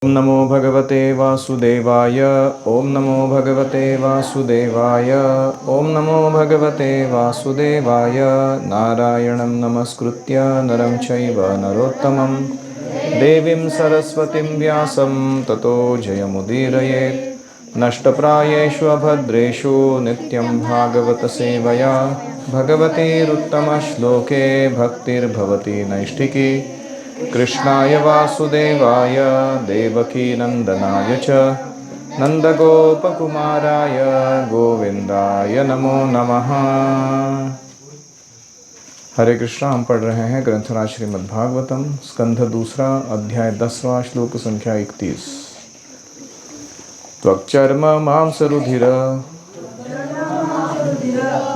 ओम नमो भगवते वासुदेवाय। ओम नमो भगवते वासुदेवाय। ओम नमो भगवते वासुदेवाय। नारायणं नमस्कृत्य नरं चैव नरोत्तमं देवीं सरस्वतीं व्यासं ततो जयमुदीरयेत्। नष्टप्रायेषु अभद्रेषु नित्यं भागवत सेवया भगवतीरुत्तमश्लोके भक्तिर्भवति नैष्ठिकी। कृष्णाय वासुदेवाय देवकीनन्दनाय च नन्दगोपकुमाराय गोविन्दाय नमो नमः। हरे कृष्णा। हम पढ़ रहे हैं ग्रंथराज श्रीमद् भागवतम स्कंध दूसरा अध्याय 10वां श्लोक संख्या 31। त्वक्चर्म मांसरुधिर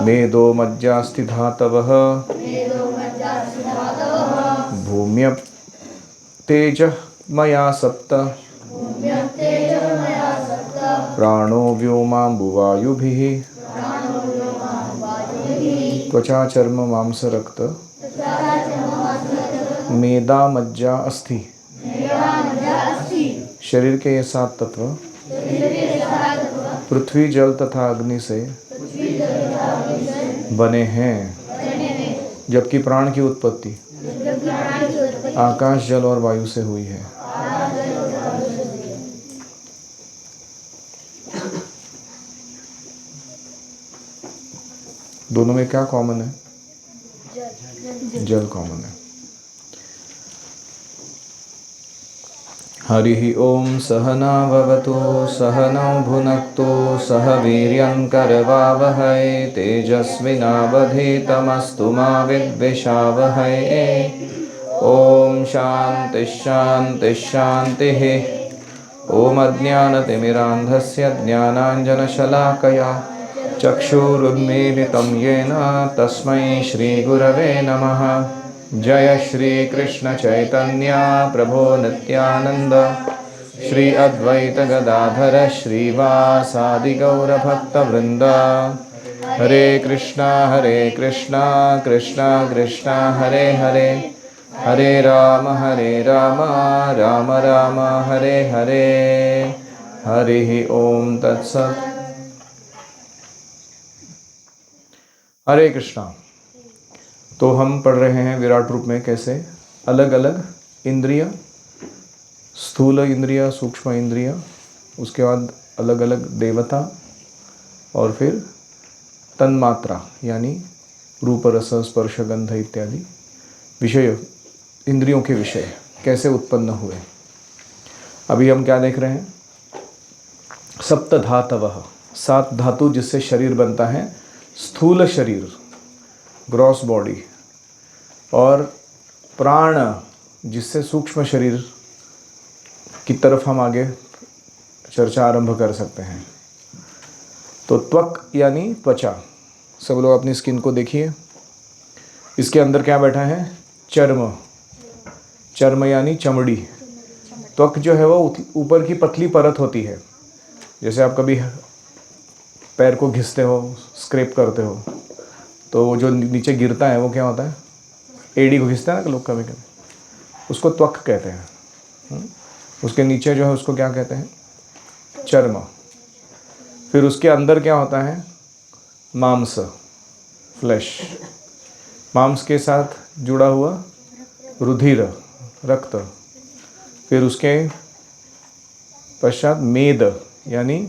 मेदो मज्जास्ति धातवः भूम्यप तेजः मया सप्त प्राणो व्योमाम्बुवायुभिः त्वचा चर्म मांस रक्त मेदा मज्जा अस्थि। शरीर के ये 7 तत्व पृथ्वी जल तथा अग्नि से बने हैं, जबकि प्राण की उत्पत्ति आकाश जल और वायु से हुई है। दोनों में क्या कॉमन है? जल कॉमन है। हरि ओम सहना भवतु सहनौ भुनक्तु सह वीर्यं करवावहै तेजस्विनावधीतमस्तु मा विद्विषावहै। ओम शांति शांति शांतिः। ओम अज्ञानतिमिरान्धस्य ज्ञानाञ्जनशलाकया चक्षुरुन्मीलितं येन तस्मै श्रीगुरवे नमः। जय श्री कृष्ण चैतन्य प्रभो नित्यानंद श्री अद्वैत गदाधर श्रीवासादि गौरभक्तवृंद। हरे कृष्णा कृष्णा कृष्णा हरे हरे, हरे राम राम राम हरे हरे। हरि ओम तत्सत्। हरे कृष्णा। तो हम पढ़ रहे हैं विराट रूप में कैसे अलग अलग इंद्रिय, स्थूल इंद्रिय, सूक्ष्म इंद्रिय, उसके बाद अलग अलग देवता और फिर तन्मात्रा यानी रूप रस स्पर्श गंध इत्यादि विषय, इंद्रियों के विषय कैसे उत्पन्न हुए। अभी हम क्या देख रहे हैं? सप्त धातवः, 7 धातु जिससे शरीर बनता है। स्थूल शरीर, ग्रॉस बॉडी, और प्राण जिससे सूक्ष्म शरीर की तरफ हम आगे चर्चा आरंभ कर सकते हैं। तो त्वक यानी त्वचा। सब लोग अपनी स्किन को देखिए। इसके अंदर क्या बैठा है? चर्म। चर्म यानी चमड़ी। त्वक जो है वो ऊपर की पतली परत होती है। जैसे आप कभी पैर को घिसते हो, स्क्रैप करते हो, तो वो जो नीचे गिरता है वो क्या होता है? एड़ी को घिसते हैं ना लोग कभी कभी, उसको त्वक कहते हैं। उसके नीचे जो है उसको क्या कहते हैं? चर्म। फिर उसके अंदर क्या होता है? मांस, फ्लैश। मांस के साथ जुड़ा हुआ रुधिर, रक्त। फिर उसके पश्चात मेद यानी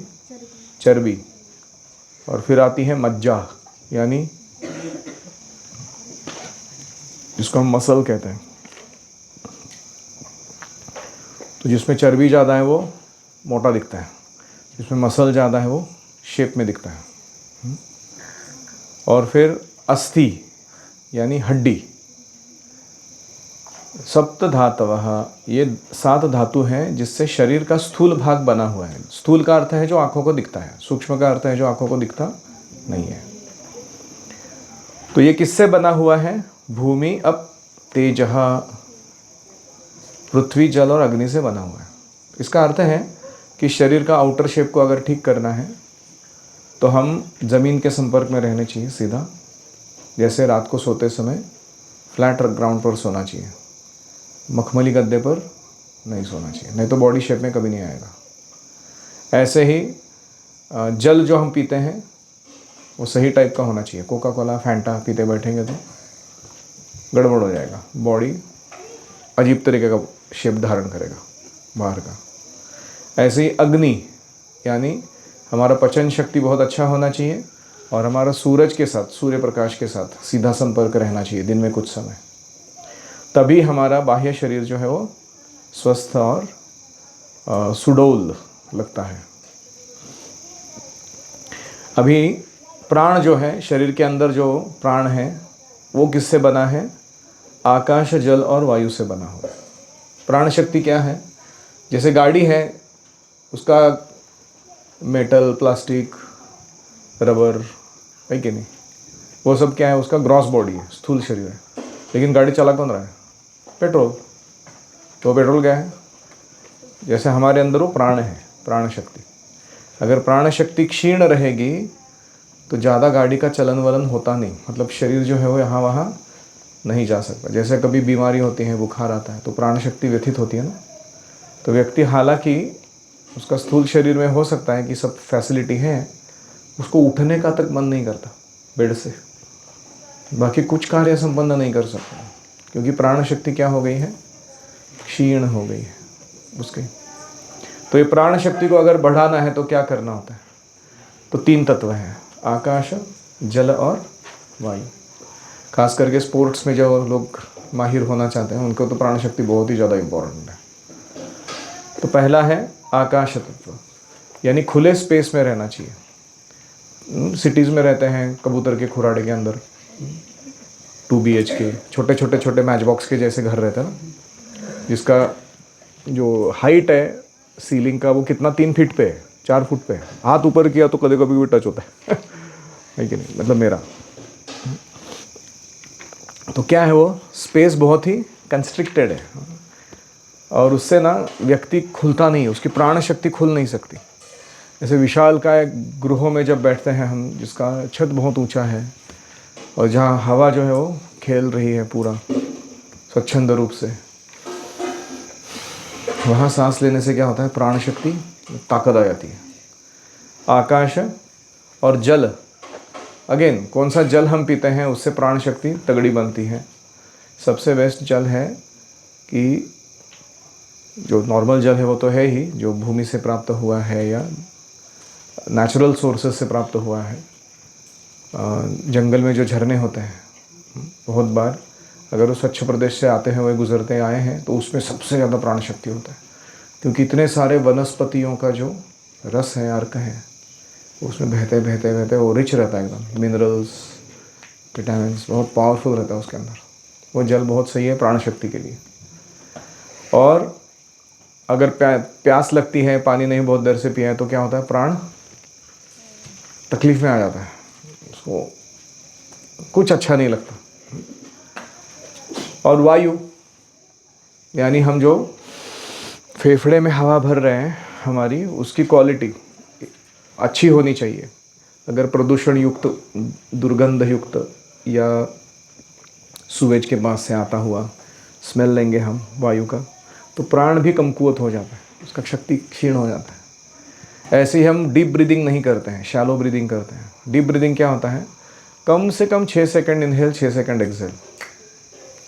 चर्बी, और फिर आती है मज्जा यानी जिसको हम मसल कहते हैं। तो जिसमें चर्बी ज़्यादा है वो मोटा दिखता है, जिसमें मसल ज़्यादा है वो शेप में दिखता है। और फिर अस्थि यानी हड्डी। सप्त धातवः, ये 7 धातु हैं जिससे शरीर का स्थूल भाग बना हुआ है। स्थूल का अर्थ है जो आंखों को दिखता है, सूक्ष्म का अर्थ है जो आंखों को दिखता नहीं है। तो ये किससे बना हुआ है? भूमि अप तेजः, पृथ्वी जल और अग्नि से बना हुआ है। इसका अर्थ है कि शरीर का आउटर शेप को अगर ठीक करना है तो हम ज़मीन के संपर्क में रहने चाहिए सीधा। जैसे रात को सोते समय फ्लैट ग्राउंड पर सोना चाहिए, मखमली गद्दे पर नहीं सोना चाहिए, नहीं तो बॉडी शेप में कभी नहीं आएगा। ऐसे ही जल जो हम पीते हैं वो सही टाइप का होना चाहिए। कोका कोला फैंटा पीते बैठेंगे तो गड़बड़ हो जाएगा, बॉडी अजीब तरीके का शेप धारण करेगा बाहर का। ऐसे ही अग्नि यानी हमारा पचन शक्ति बहुत अच्छा होना चाहिए और हमारा सूरज के साथ, सूर्य प्रकाश के साथ सीधा संपर्क रहना चाहिए दिन में कुछ समय, तभी हमारा बाह्य शरीर जो है वो स्वस्थ और सुडौल लगता है। अभी प्राण जो है, शरीर के अंदर जो प्राण है वो किससे बना है? आकाश, जल और वायु से बना हुआ है। प्राण शक्ति क्या है? जैसे गाड़ी है, उसका मेटल, प्लास्टिक, रबर है कि नहीं, वो सब क्या है? उसका ग्रॉस बॉडी है, स्थूल शरीर है। लेकिन गाड़ी चला कौन रहा है? पेट्रोल। तो पेट्रोल क्या है? जैसे हमारे अंदर वो प्राण है, प्राण शक्ति। अगर प्राण शक्ति क्षीण रहेगी तो ज़्यादा गाड़ी का चलन वलन होता नहीं, मतलब शरीर जो है वो यहाँ वहाँ नहीं जा सकता। जैसे कभी बीमारी होती है, बुखार आता है तो प्राण शक्ति व्यथित होती है ना, तो व्यक्ति हालांकि उसका स्थूल शरीर में हो सकता है कि सब फैसिलिटी है, उसको उठने का तक मन नहीं करता बेड से, बाकी कुछ कार्य संपन्न नहीं कर सकता, क्योंकि प्राण शक्ति क्या हो गई है? क्षीण हो गई है उसके। तो ये प्राण शक्ति को अगर बढ़ाना है तो क्या करना होता है? तो 3 तत्व हैं, आकाश, जल और वायु। खास करके स्पोर्ट्स में जो लोग माहिर होना चाहते हैं उनको तो प्राण शक्ति बहुत ही ज़्यादा इम्पोर्टेंट है। तो पहला है आकाश तत्व, यानी खुले स्पेस में रहना चाहिए। सिटीज़ में रहते हैं कबूतर के खुराड़े के अंदर, 2 BHK छोटे मैच बॉक्स के जैसे घर रहते हैं ना, जिसका जो हाइट है सीलिंग का वो कितना 3 फीट पे है, 4 फुट पे है। हाथ ऊपर किया तो कभी कभी भी टच होता है कि नहीं, मतलब मेरा। तो क्या है वो स्पेस बहुत ही कंस्ट्रिक्टेड है और उससे ना व्यक्ति खुलता नहीं है, उसकी प्राण शक्ति खुल नहीं सकती। जैसे विशाल का एक गृहों में जब बैठते हैं हम, जिसका छत बहुत ऊंचा है और जहाँ हवा जो है वो खेल रही है पूरा स्वच्छंद रूप से, वहाँ सांस लेने से क्या होता है? प्राण शक्ति ताकत आ जाती है। आकाश और जल, अगेन कौन सा जल हम पीते हैं उससे प्राण शक्ति तगड़ी बनती है। सबसे बेस्ट जल है कि जो नॉर्मल जल है वो तो है ही, जो भूमि से प्राप्त हुआ है या नेचुरल सोर्सेस से प्राप्त हुआ है। जंगल में जो झरने होते हैं, बहुत बार अगर वो स्वच्छ प्रदेश से आते हैं, वह गुजरते आए हैं, तो उसमें सबसे ज़्यादा प्राण शक्ति होता है, क्योंकि इतने सारे वनस्पतियों का जो रस है, अर्क है, उसमें बहते बहते बहते वो रिच रहता है एकदम, मिनरल्स, विटामिन्स बहुत पावरफुल रहता है उसके अंदर। वो जल बहुत सही है प्राण शक्ति के लिए। और अगर प्यास लगती है, पानी नहीं बहुत देर से पिया है, तो क्या होता है? प्राण तकलीफ में आ जाता है, उसको कुछ अच्छा नहीं लगता। और वायु यानी हम जो फेफड़े में हवा भर रहे हैं, हमारी उसकी क्वालिटी अच्छी होनी चाहिए। अगर प्रदूषण युक्त, दुर्गंध युक्त या सुवेज के पास से आता हुआ स्मेल लेंगे हम वायु का, तो प्राण भी कमकुवत हो जाता है, उसका शक्ति क्षीण हो जाता है। ऐसे ही हम डीप ब्रीदिंग नहीं करते हैं, शैलो ब्रीदिंग करते हैं। डीप ब्रीदिंग क्या होता है? कम से कम 6 second inhale, 6 second exhale.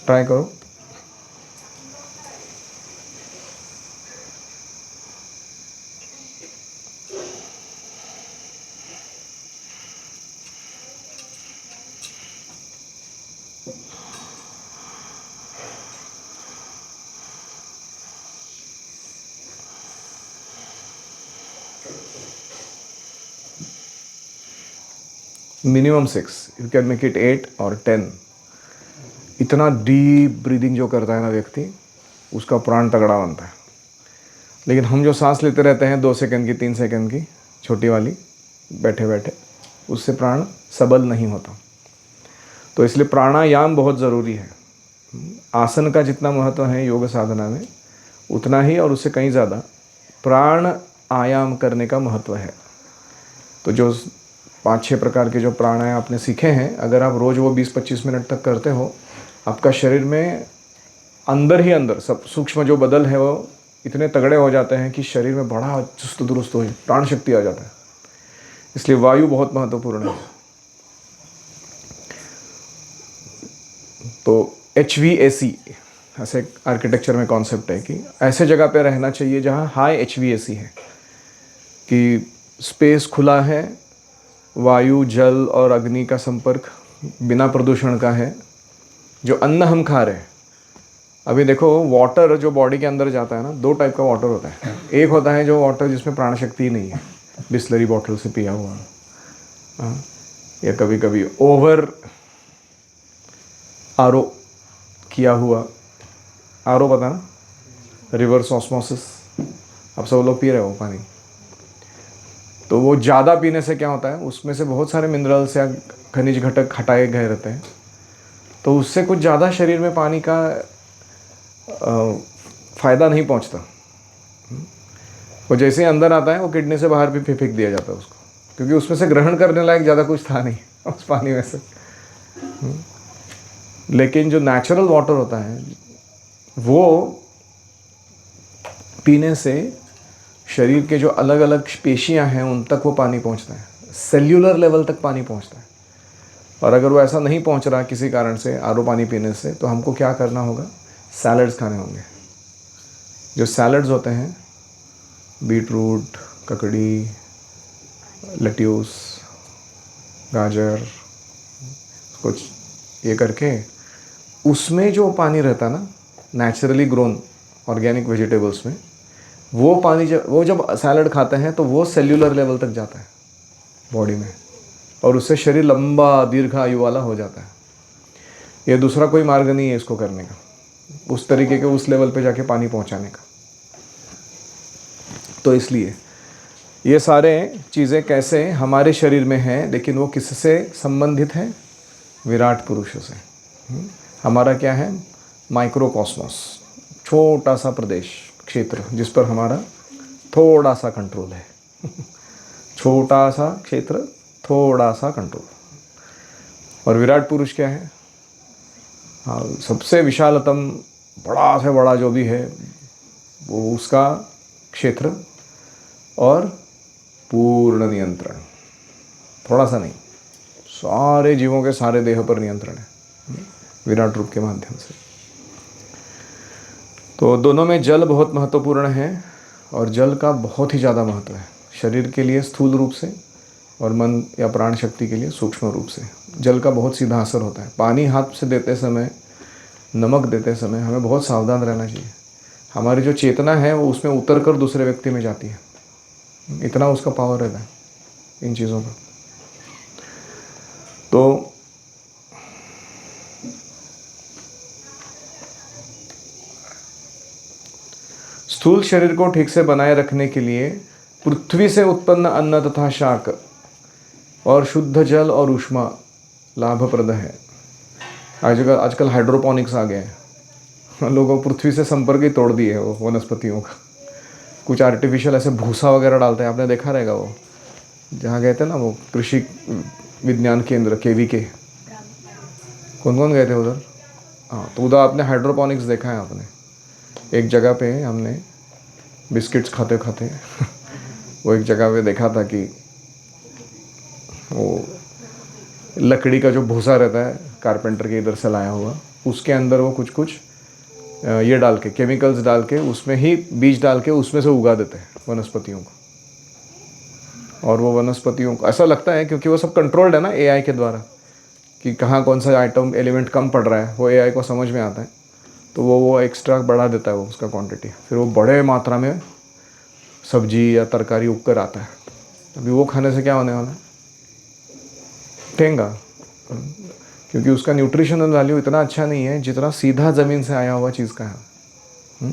Try करो। Minimum 6, you can make it 8 और 10। इतना डीप ब्रीदिंग जो करता है ना व्यक्ति, उसका प्राण तगड़ा बनता है। लेकिन हम जो सांस लेते रहते हैं 2 सेकंड की, 3 सेकंड की, छोटी वाली, बैठे बैठे, उससे प्राण सबल नहीं होता। तो इसलिए प्राणायाम बहुत ज़रूरी है। आसन का जितना महत्व है योग साधना में, उतना ही और उससे कहीं ज़्यादा प्राण आयाम करने का महत्व है। तो जो 5-6 प्रकार के जो प्राणायाम आपने सीखे हैं, अगर आप रोज़ वो 20-25 मिनट तक करते हो, आपका शरीर में अंदर ही अंदर सब सूक्ष्म जो बदल है वो इतने तगड़े हो जाते हैं कि शरीर में बड़ा चुस्त दुरुस्त हो, प्राण शक्ति आ जाता है। इसलिए वायु बहुत महत्वपूर्ण है। तो HVAC ऐसे आर्किटेक्चर में कॉन्सेप्ट है कि ऐसे जगह पे रहना चाहिए जहाँ हाई HVAC है, कि स्पेस खुला है, वायु जल और अग्नि का संपर्क बिना प्रदूषण का है। जो अन्न हम खा रहे हैं, अभी देखो वाटर जो बॉडी के अंदर जाता है ना, 2 टाइप का वाटर होता है। एक होता है जो वाटर जिसमें प्राण शक्ति ही नहीं है, बिस्लरी बॉटल से पिया हुआ, या कभी कभी ओवर आरओ किया हुआ। आरओ पता ना, रिवर्स ऑस्मोसिस, अब सब लोग पी रहे हो पानी। तो वो ज़्यादा पीने से क्या होता है, उसमें से बहुत सारे मिनरल्स या खनिज घटक हटाए गए रहते हैं, तो उससे कुछ ज़्यादा शरीर में पानी का फ़ायदा नहीं पहुंचता। वो जैसे ही अंदर आता है वो किडनी से बाहर भी फेंक दिया जाता है उसको, क्योंकि उसमें से ग्रहण करने लायक ज़्यादा कुछ था नहीं उस पानी में से। लेकिन जो नेचुरल वाटर होता है वो पीने से शरीर के जो अलग अलग पेशियां हैं उन तक वो पानी पहुंचता है, सेल्यूलर लेवल तक पानी पहुंचता है। और अगर वो ऐसा नहीं पहुंच रहा किसी कारण से आरओ पानी पीने से, तो हमको क्या करना होगा, सैलड्स खाने होंगे। जो सैलड्स होते हैं, बीट रूट, ककड़ी, लेट्यूस, गाजर, कुछ ये करके उसमें जो पानी रहता है ना, नेचुरली ग्रोन ऑर्गेनिक वेजिटेबल्स में, वो पानी जब सैलड खाते हैं तो वो सेल्यूलर लेवल तक जाता है बॉडी में, और उससे शरीर लंबा दीर्घायु वाला हो जाता है। ये दूसरा कोई मार्ग नहीं है इसको करने का, उस तरीके के उस लेवल पे जाके पानी पहुंचाने का। तो इसलिए ये सारे चीज़ें कैसे हमारे शरीर में हैं, लेकिन वो किससे संबंधित है, विराट पुरुष से। हमारा क्या है, माइक्रोकॉस्मोस, छोटा सा प्रदेश क्षेत्र जिस पर हमारा थोड़ा सा कंट्रोल है छोटा सा क्षेत्र, थोड़ा सा कंट्रोल। और विराट पुरुष क्या है, हाँ, सबसे विशालतम, बड़ा से बड़ा जो भी है वो उसका क्षेत्र और पूर्ण नियंत्रण, थोड़ा सा नहीं, सारे जीवों के सारे देह पर नियंत्रण है विराट रूप के माध्यम से। तो दोनों में जल बहुत महत्वपूर्ण है, और जल का बहुत ही ज़्यादा महत्व है शरीर के लिए स्थूल रूप से, और मन या प्राण शक्ति के लिए सूक्ष्म रूप से। जल का बहुत सीधा असर होता है। पानी हाथ से देते समय, नमक देते समय हमें बहुत सावधान रहना चाहिए। हमारी जो चेतना है वो उसमें उतर कर दूसरे व्यक्ति में जाती है, इतना उसका पावर रहता है इन चीज़ों का। तो स्थूल शरीर को ठीक से बनाए रखने के लिए पृथ्वी से उत्पन्न अन्न तथा शाक और शुद्ध जल और ऊष्मा लाभप्रद है। आजकल हाइड्रोपोनिक्स आ गए हैं, लोगों पृथ्वी से संपर्क ही तोड़ दिए वो वनस्पतियों का। कुछ आर्टिफिशियल ऐसे भूसा वगैरह डालते हैं, आपने देखा रहेगा वो जहाँ गए थे ना, वो कृषि विज्ञान केंद्र KVK, कौन कौन गए थे उधर? हाँ, तो उधर आपने हाइड्रोपोनिक्स देखा है आपने? एक जगह पे हमने बिस्किट्स खाते खाते वो एक जगह पे देखा था कि वो लकड़ी का जो भूसा रहता है कारपेंटर के इधर से लाया हुआ, उसके अंदर वो कुछ ये डाल के, केमिकल्स डाल के, उसमें ही बीज डाल के उसमें से उगा देते हैं वनस्पतियों को। और वो वनस्पतियों को ऐसा लगता है, क्योंकि वो सब कंट्रोल्ड है ना AI के द्वारा, कि कहाँ कौन सा आइटम एलिमेंट कम पड़ रहा है, वो AI को समझ में आता है, तो वो एक्स्ट्रा बढ़ा देता है वो उसका क्वांटिटी, फिर वो बड़े मात्रा में सब्जी या तरकारी उग कर आता है। अभी वो खाने से क्या होने वाला है, ठेंगा, क्योंकि उसका न्यूट्रिशनल वैल्यू इतना अच्छा नहीं है जितना सीधा ज़मीन से आया हुआ चीज़ का है।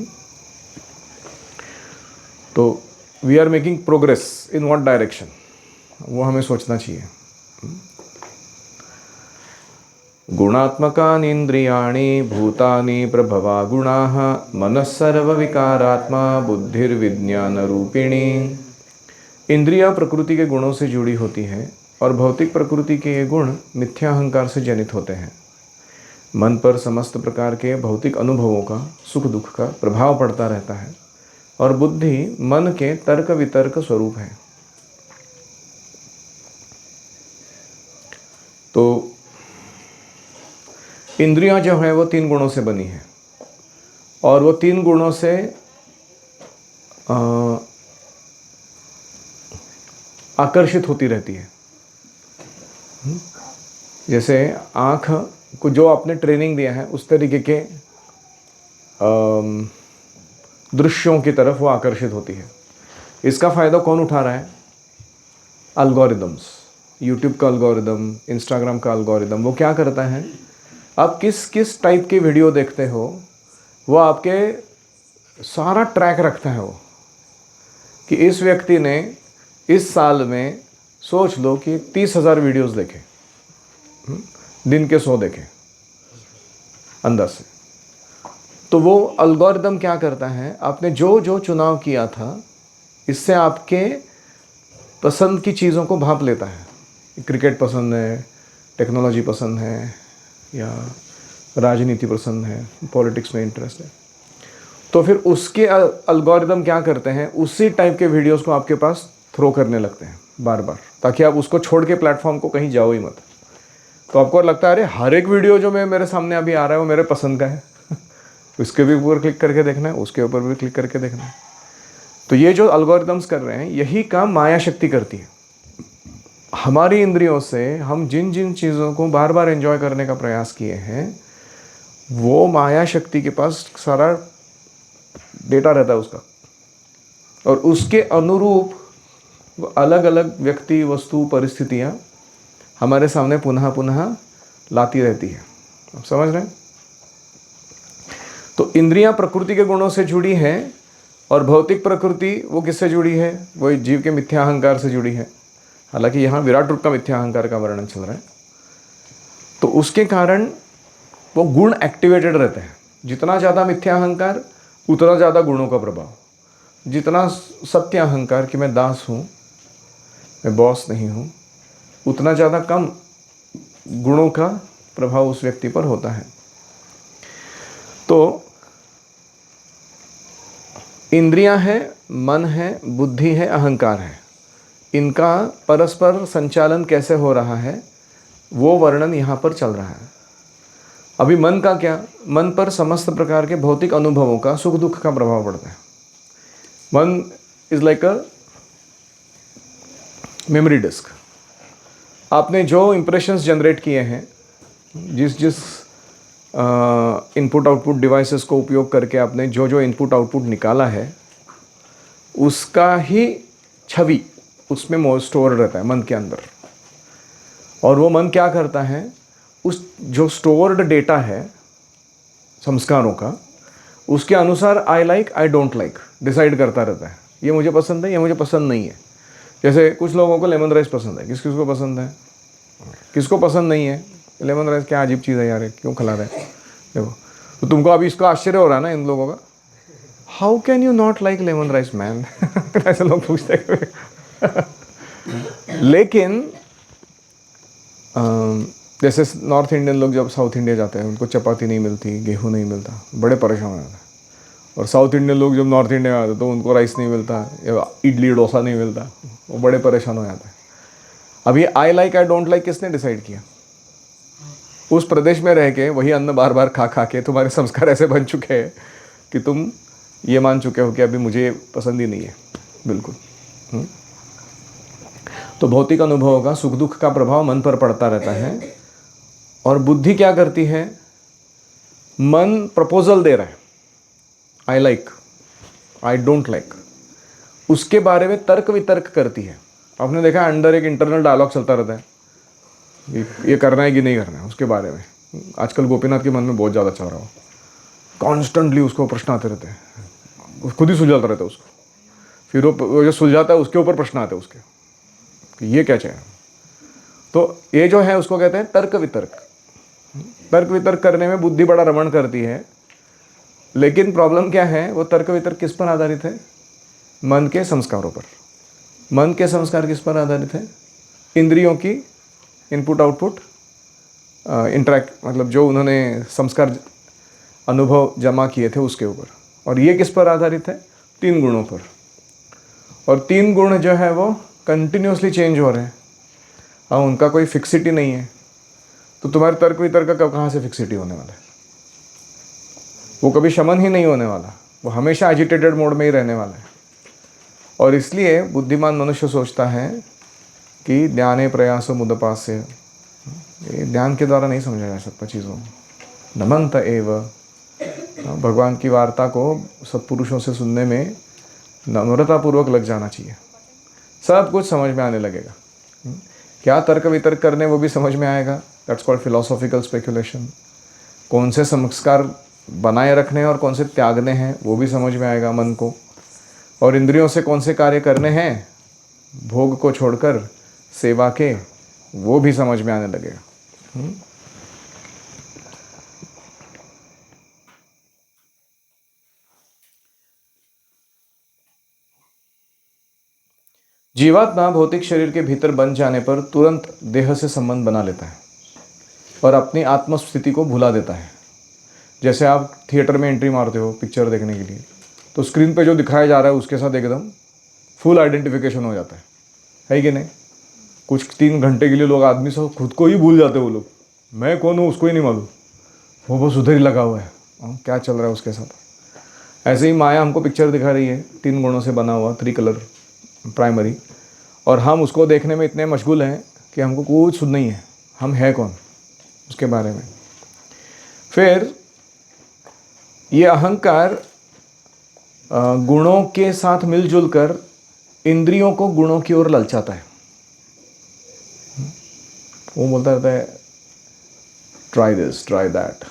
तो we are making progress in what direction, वो हमें सोचना चाहिए। गुणात्मकानि इंद्रियाणि भूतानि प्रभवा गुणाः मनः सर्वविकारात्मा बुद्धिर्विज्ञान रूपिणी। इंद्रियां प्रकृति के गुणों से जुड़ी होती हैं, और भौतिक प्रकृति के ये गुण मिथ्या अहंकार से जनित होते हैं। मन पर समस्त प्रकार के भौतिक अनुभवों का, सुख दुख का प्रभाव पड़ता रहता है, और बुद्धि मन के तर्क वितर्क स्वरूप है। तो इंद्रियां जो है वो 3 गुणों से बनी है और वो 3 गुणों से आकर्षित होती रहती है। जैसे आँख को जो आपने ट्रेनिंग दिया है उस तरीके के दृश्यों की तरफ वो आकर्षित होती है। इसका फ़ायदा कौन उठा रहा है? अल्गोरिदम्स, यूट्यूब का अल्गोरिदम, इंस्टाग्राम का अल्गोरिदम। वो क्या करता है, आप किस किस टाइप की वीडियो देखते हो वो आपके सारा ट्रैक रखता है। वो कि इस व्यक्ति ने इस साल में सोच लो कि 30,000 वीडियोस देखे, दिन के 100 देखे अंदर से। तो वो अल्गोरिदम क्या करता है, आपने जो जो चुनाव किया था इससे आपके पसंद की चीज़ों को भांप लेता है। क्रिकेट पसंद है, टेक्नोलॉजी पसंद है, या राजनीति पसंद है, पॉलिटिक्स में इंटरेस्ट है, तो फिर उसके अल्गोरिदम क्या करते हैं, उसी टाइप के वीडियोस को आपके पास थ्रो करने लगते हैं बार बार, ताकि आप उसको छोड़ के प्लेटफॉर्म को कहीं जाओ ही मत। तो आपको लगता है अरे हर एक वीडियो जो मेरे सामने अभी आ रहा है वो मेरे पसंद का है उसके भी ऊपर क्लिक करके देखना है, उसके ऊपर भी क्लिक करके देखना है। तो ये जो अल्गोरिदम्स कर रहे हैं यही काम माया शक्ति करती है। हमारी इंद्रियों से हम जिन जिन चीज़ों को बार बार एंजॉय करने का प्रयास किए हैं वो माया शक्ति के पास सारा डेटा रहता है उसका, और उसके अनुरूप अलग अलग व्यक्ति, वस्तु, परिस्थितियाँ हमारे सामने पुनः पुनः लाती रहती है। आप समझ रहे हैं? तो इंद्रियां प्रकृति के गुणों से जुड़ी हैं और भौतिक प्रकृति वो किससे जुड़ी है? वही जीव के मिथ्या अहंकार से जुड़ी है। हालांकि यहाँ विराट रूप का मिथ्या अहंकार का वर्णन चल रहा है। तो उसके कारण वो गुण एक्टिवेटेड रहते हैं। जितना ज़्यादा मिथ्या अहंकार उतना ज़्यादा गुणों का प्रभाव, जितना सत्य अहंकार कि मैं दास हूँ, मैं बॉस नहीं हूँ, उतना ज़्यादा कम गुणों का प्रभाव उस व्यक्ति पर होता है। तो इंद्रियां हैं, मन है, बुद्धि है, अहंकार है, इनका परस्पर संचालन कैसे हो रहा है वो वर्णन यहाँ पर चल रहा है। अभी मन का क्या? मन पर समस्त प्रकार के भौतिक अनुभवों का, सुख दुख का प्रभाव पड़ता है। मन is like a memory disk. आपने जो इंप्रेशंस जनरेट किए हैं, जिस जिस इनपुट आउटपुट डिवाइसेस को उपयोग करके आपने जो जो इनपुट आउटपुट निकाला है उसका ही छवि उसमें स्टोर रहता है मन के अंदर। और वो मन क्या करता है, उस जो स्टोर्ड डेटा है संस्कारों का, उसके अनुसार I like I don't like decide करता रहता है। ये मुझे पसंद है, ये मुझे पसंद नहीं है। जैसे कुछ लोगों को लेमन राइस पसंद है, किसको पसंद है, किसको पसंद नहीं है। लेमन राइस क्या अजीब चीज़ है यार, क्यों खिला रहे हैं? देखो, तो तुमको अभी इसका आश्चर्य हो रहा है ना इन लोगों का, how can you not like lemon rice man ऐसे लोग पूछते हैं लेकिन जैसे नॉर्थ इंडियन लोग जब साउथ इंडिया जाते हैं उनको चपाती नहीं मिलती, गेहूँ नहीं मिलता, बड़े परेशान हो जाते हैं। और साउथ इंडियन लोग जब नॉर्थ इंडिया आते तो उनको राइस नहीं मिलता या इडली डोसा नहीं मिलता, वो बड़े परेशान हो जाते हैं। अब ये I like I don't like किसने डिसाइड किया? उस प्रदेश में रह के वही अन्न बार बार खा खा के तुम्हारे संस्कार ऐसे बन चुके हैं कि तुम ये मान चुके हो कि अभी मुझे पसंद ही नहीं है बिल्कुल। तो भौतिक अनुभवों का, सुख दुख का प्रभाव मन पर पड़ता रहता है। और बुद्धि क्या करती है? मन प्रपोजल दे रहा है, I like I don't like, उसके बारे में तर्क वितर्क करती है। आपने देखा अंदर एक इंटरनल डायलॉग चलता रहता है, ये करना है कि नहीं करना है उसके बारे में। आजकल गोपीनाथ के मन में बहुत ज़्यादा चल रहा हो, कॉन्स्टेंटली उसको प्रश्न आते रहते हैं, खुद ही सुलझाता रहता है उसको। फिर वो जो सुलझाता है उसके ऊपर प्रश्न आते हैं उसके कि ये क्या चाहिए। तो ये जो है उसको कहते हैं तर्क वितर्क। तर्क वितर्क करने में बुद्धि बड़ा रमण करती है, लेकिन प्रॉब्लम क्या है, वो तर्क वितर्क किस पर आधारित है? मन के संस्कारों पर। मन के संस्कार किस पर आधारित है? इंद्रियों की इनपुट आउटपुट इंटरैक्ट, मतलब जो उन्होंने संस्कार अनुभव जमा किए थे उसके ऊपर। और ये किस पर आधारित है? तीन गुणों पर, और तीन गुण जो है वो कंटिन्यूसली चेंज हो रहे हैं। हाँ, उनका कोई फिक्सिटी नहीं है। तो तुम्हारे तर्क वितर्क का कहाँ से फिक्सिटी होने वाला है? वो कभी शमन ही नहीं होने वाला, वो हमेशा एजिटेटेड मोड में ही रहने वाला है। और इसलिए बुद्धिमान मनुष्य सोचता है कि ध्याने प्रयासो मुदपास्य, ये ध्यान के द्वारा नहीं समझा जा सकता चीज़ों को। नमंत एव, भगवान की वार्ता को सत्पुरुषों से सुनने में नम्रतापूर्वक लग जाना चाहिए, सब कुछ समझ में आने लगेगा। क्या तर्क वितर्क करने वो भी समझ में आएगा। That's called philosophical speculation. कौन से संस्कार बनाए रखने हैं और कौन से त्यागने हैं वो भी समझ में आएगा मन को। और इंद्रियों से कौन से कार्य करने हैं भोग को छोड़कर सेवा के, वो भी समझ में आने लगेगा। जीवात्मा भौतिक शरीर के भीतर बन जाने पर तुरंत देह से संबंध बना लेता है और अपनी आत्मस्थिति को भुला देता है। जैसे आप थिएटर में एंट्री मारते हो पिक्चर देखने के लिए, तो स्क्रीन पे जो दिखाया जा रहा है उसके साथ एकदम फुल आइडेंटिफिकेशन हो जाता है कि नहीं? कुछ 3 घंटे के लिए लोग, आदमी सब खुद को ही भूल जाते हैं। वो लोग, मैं कौन हूँ उसको ही नहीं मालूम, वो बस उधर ही लगा हुआ है, क्या चल रहा है उसके साथ। ऐसे ही माया हमको पिक्चर दिखा रही है, 3 गुणों से बना हुआ, 3 कलर प्राइमरी, और हम उसको देखने में इतने मशगूल हैं कि हमको कुछ सुध नहीं है हम है कौन उसके बारे में। फिर ये अहंकार गुणों के साथ मिलजुल कर इंद्रियों को गुणों की ओर ललचाता है। वो बोलता रहता है try this, try that,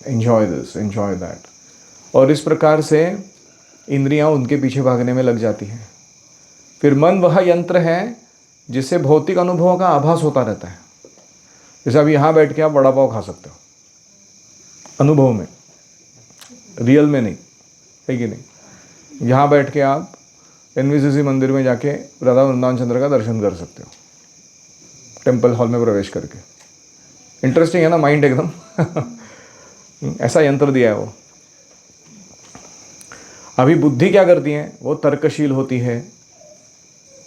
enjoy this, enjoy that, और इस प्रकार से इंद्रियां उनके पीछे भागने में लग जाती हैं। फिर मन वह यंत्र है जिससे भौतिक अनुभवों का आभास होता रहता है। जैसे अभी यहाँ बैठ के आप वड़ा पाव खा सकते हो अनुभव में, रियल में नहीं, है कि नहीं? यहाँ बैठ के आप एनवीसीसी मंदिर में जाके राधा वृंदावन चंद्र का दर्शन कर सकते हो टेम्पल हॉल में प्रवेश करके। इंटरेस्टिंग है ना माइंड एकदम ऐसा यंत्र दिया है वो। अभी बुद्धि क्या करती है, वो तर्कशील होती है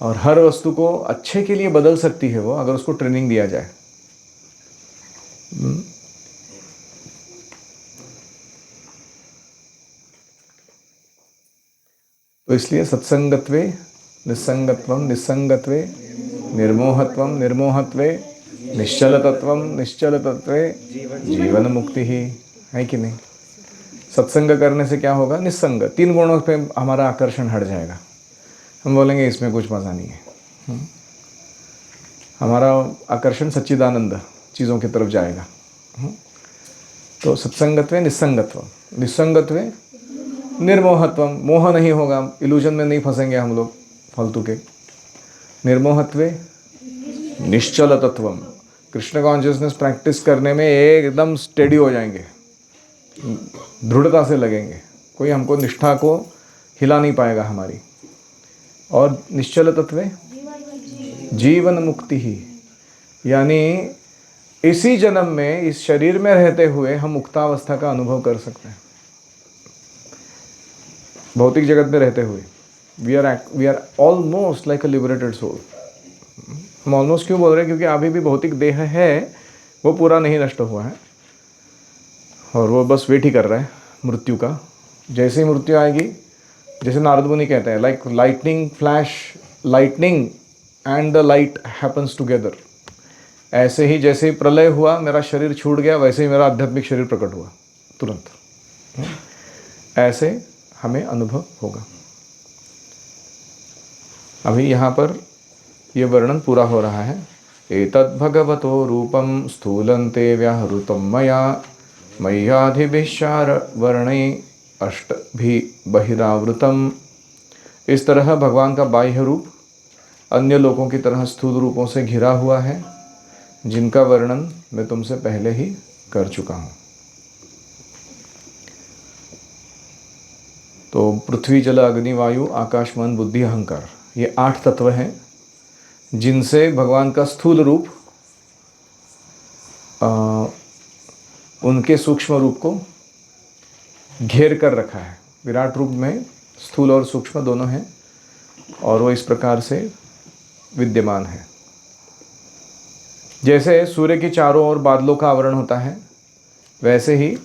और हर वस्तु को अच्छे के लिए बदल सकती है वो, अगर उसको ट्रेनिंग दिया जाए। तो इसलिए सत्संगत्वे निस्संगत्वम, निस्संगत्वे निर्मोहत्वम, निर्मोहत्वे निश्चलतत्वम, निश्चलतत्वे जीवन मुक्ति ही, है कि नहीं? सत्संग करने से क्या होगा? निस्संग, 3 गुणों पे हमारा आकर्षण हट जाएगा। हम बोलेंगे इसमें कुछ मज़ा नहीं है। हमारा आकर्षण सच्चिदानंद चीज़ों की तरफ जाएगा। तो सत्संगत्वे निस्संगत्व, निस्संगत्वे निर्मोहत्व, मोह नहीं होगा, इल्यूजन में नहीं फंसेंगे हम लोग फालतू के। निर्मोहत्वे निश्चल तत्वम, कृष्ण कॉन्शियसनेस प्रैक्टिस करने में एकदम स्टेडी हो जाएंगे, दृढ़ता से लगेंगे, कोई हमको निष्ठा को हिला नहीं पाएगा हमारी। और निश्चल तत्वे जीवन मुक्ति ही, यानी इसी जन्म में इस शरीर में रहते हुए हम मुक्तावस्था का अनुभव कर सकते हैं। भौतिक जगत में रहते हुए we are almost like a liberated soul. हम ऑलमोस्ट क्यों बोल रहे हैं? क्योंकि अभी भी भौतिक देह है, वो पूरा नहीं नष्ट हुआ है और वो बस वेट ही कर रहा है मृत्यु का। जैसे ही मृत्यु आएगी, जैसे नारद मुनि कहते हैं, like lightning flash, lightning and the light happens together. ऐसे ही जैसे ही प्रलय हुआ, मेरा शरीर छूट गया, वैसे ही मेरा आध्यात्मिक शरीर प्रकट हुआ तुरंत। ऐसे हमें अनुभव होगा। अभी यहाँ पर यह वर्णन पूरा हो रहा है। एतद् भगवतो रूपम स्थूलन्ते व्याहृतं मया मय्याधिभिश्चार वर्णे अष्टभि बहिरावृतम। इस तरह भगवान का बाह्य रूप अन्य लोगों की तरह स्थूल रूपों से घिरा हुआ है, जिनका वर्णन मैं तुमसे पहले ही कर चुका हूँ। तो पृथ्वी जल अग्नि वायु आकाश मन बुद्धि अहंकार, ये 8 तत्व हैं जिनसे भगवान का स्थूल रूप उनके सूक्ष्म रूप को घेर कर रखा है। विराट रूप में स्थूल और सूक्ष्म दोनों हैं, और वो इस प्रकार से विद्यमान है। जैसे सूर्य के चारों ओर बादलों का आवरण होता है, वैसे ही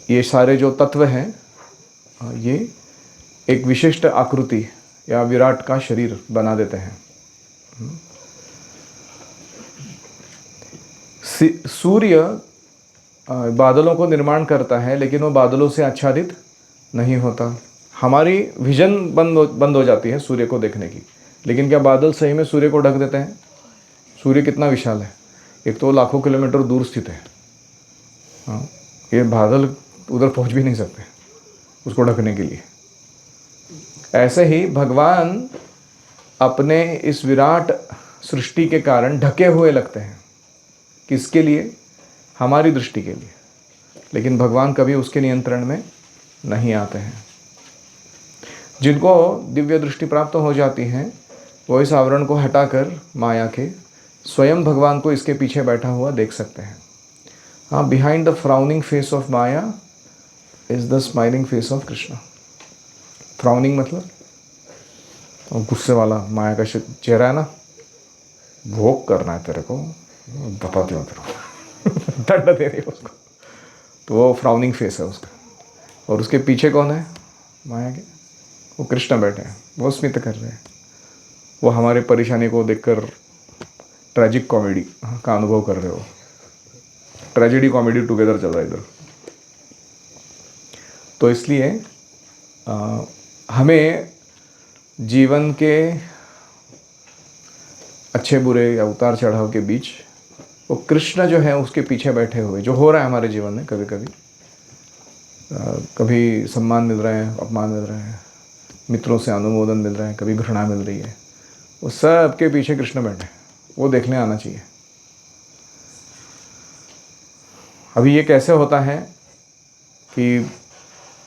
ये सारे जो तत्व हैं, ये एक विशिष्ट आकृति या विराट का शरीर बना देते हैं। सूर्य बादलों को निर्माण करता है, लेकिन वो बादलों से आच्छादित नहीं होता। हमारी विजन बंद हो जाती है सूर्य को देखने की, लेकिन क्या बादल सही में सूर्य को ढक देते हैं? सूर्य कितना विशाल है, एक तो लाखों किलोमीटर दूर स्थित है। हाँ, ये बादल उधर पहुंच भी नहीं सकते उसको ढकने के लिए। ऐसे ही भगवान अपने इस विराट सृष्टि के कारण ढके हुए लगते हैं। किसके लिए? हमारी दृष्टि के लिए। लेकिन भगवान कभी उसके नियंत्रण में नहीं आते हैं। जिनको दिव्य दृष्टि प्राप्त हो जाती है, वो इस आवरण को हटाकर माया के स्वयं भगवान को इसके पीछे बैठा हुआ देख सकते हैं। हाँ, behind the frowning face of Maya is the smiling face of Krishna. Frowning मतलब गुस्से वाला माया का चेहरा है ना, भोग करना है तेरे को, बताती हूँ तेरे को, दंड दे रही है उसको, तो वो फ्राउनिंग फेस है उसका। और उसके पीछे कौन है माया के? वो कृष्ण बैठे हैं, वो स्मित कर रहे हैं। वो हमारे परेशानी को देखकर ट्रेजिक कॉमेडी का अनुभव कर रहे हो। ट्रेजेडी कॉमेडी टुगेदर चल रहा है इधर। तो इसलिए हमें जीवन के अच्छे बुरे या उतार चढ़ाव के बीच वो कृष्ण जो है उसके पीछे बैठे हुए, जो हो रहा है हमारे जीवन में, कभी कभी कभी सम्मान मिल रहा है, अपमान मिल रहा है, मित्रों से अनुमोदन मिल रहा है, कभी घृणा मिल रही है, वो सब के पीछे कृष्ण बैठे, वो देखने आना चाहिए। अभी ये कैसे होता है कि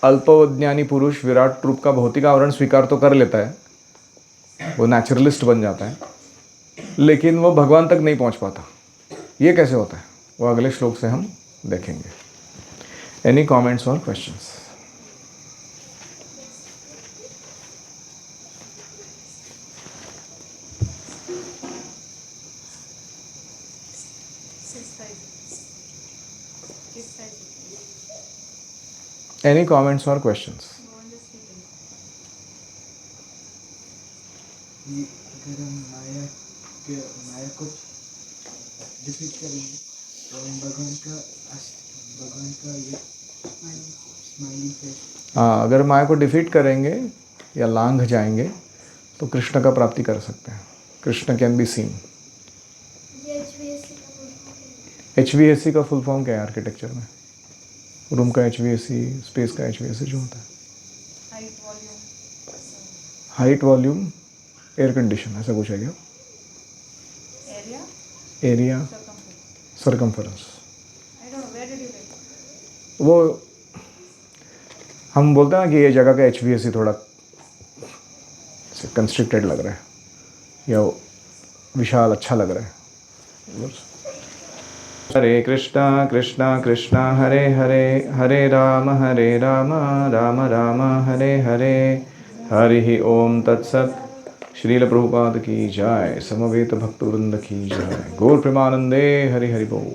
अल्पज्ञानी पुरुष विराट रूप का भौतिक आवरण स्वीकार तो कर लेता है, वो नेचुरलिस्ट बन जाता है, लेकिन वो भगवान तक नहीं पहुंच पाता। ये कैसे होता है, वो अगले श्लोक से हम देखेंगे। एनी कमेंट्स और questions? Any comments or questions? अगर हम माया को डिफीट करेंगे तो हम भगवान का ये स्माइलिंग फेस। हाँ, अगर माया को डिफीट करेंगे या लांघ जाएंगे तो कृष्ण का प्राप्ति कर सकते हैं। Krishna can be seen. HVAC का फुल फॉर्म क्या है आर्किटेक्चर में? रूम का HVAC, स्पेस का HVAC जो होता है, हाइट वॉल्यूम एयर कंडीशन, ऐसा कुछ है क्या? Area circumference. वो हम बोलते हैं ना कि ये जगह का HVAC थोड़ा कंस्ट्रिक्टेड लग रहा है या विशाल अच्छा लग रहा है। हरे कृष्णा कृष्णा कृष्णा हरे हरे, हरे राम राम राम हरे हरे, हरि ओम तत्सत। श्रील प्रभुपाद की जय, समवेत भक्तवृंद की जय, गौर प्रेमानंदे हरि हरि बोल।